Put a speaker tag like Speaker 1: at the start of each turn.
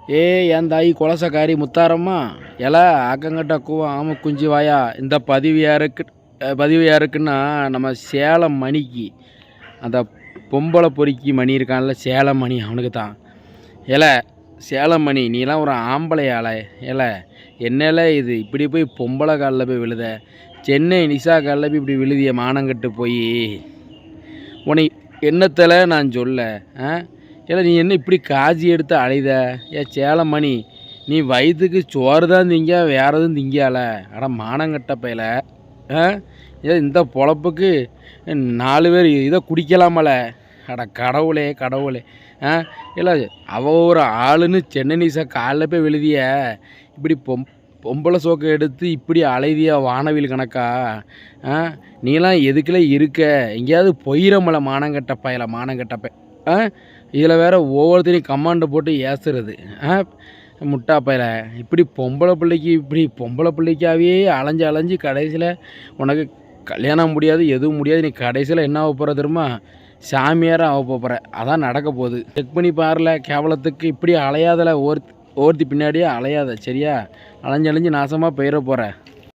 Speaker 1: என் தாயி கொலசக்காரி முத்தாரம்மா எல ஆக்கங்கட்ட கூவம் ஆம குஞ்சு வாயா. இந்த பதிவு யாருக்குன்னா நம்ம சேலம் மணிக்கு அந்த பொம்பளை பொறுக்கி மணி இருக்கான்ல, சேலம் மணி அவனுக்கு தான். சேலம் மணி நீலாம் ஒரு ஆம்பளையால என்னல இது இப்படி போய் பொம்பளை காலில் போய் விழுத, சென்னை நிசா காலில் போய் இப்படி விழுதிய மானங்கட்டு போய் உன்னை என்னத்தில் நான் சொல்ல. நீ என்ன இப்படி காஜி எடுத்து அலைத? சேலம் மணி நீ வயிற்றுக்கு சோறு தான் திங்க, வேற எதுவும் திங்கால? மானங்கட்ட பையில இந்த பொழப்புக்கு 4 பேர் இதை குடிக்கலாமல? கடவுளே கடவுளே. இல்லை ஒரு ஆளுன்னு சென்னை நிசா காலில் போய் விழுதிய, இப்படி பொம்பளை சோக்கை எடுத்து இப்படி அலைதியா வானவில் கணக்கா? நீலாம் எதுக்குள்ள இருக்க? எங்கேயாவது போயிடமல மானங்கட்ட பைய. இதில் வேறு ஒவ்வொருத்தரையும் கமாண்டை போட்டு ஏசுறது. முட்டா பையில இப்படி பொம்பளை பிள்ளைக்காகவே அலைஞ்சு கடைசியில் உனக்கு கல்யாணம் முடியாது, எதுவும் முடியாது. நீ கடைசியில் என்ன ஆக போகிற தெரியுமா? சாமியாராக ஆக போகிற. அதான் நடக்க போகுது. செக் பண்ணி பாருல. கேவலத்துக்கு இப்படி அலையாதல, ஒருத்தி பின்னாடியே அலையாத சரியா? அலைஞ்சு நாசமாக போயிட போகிற.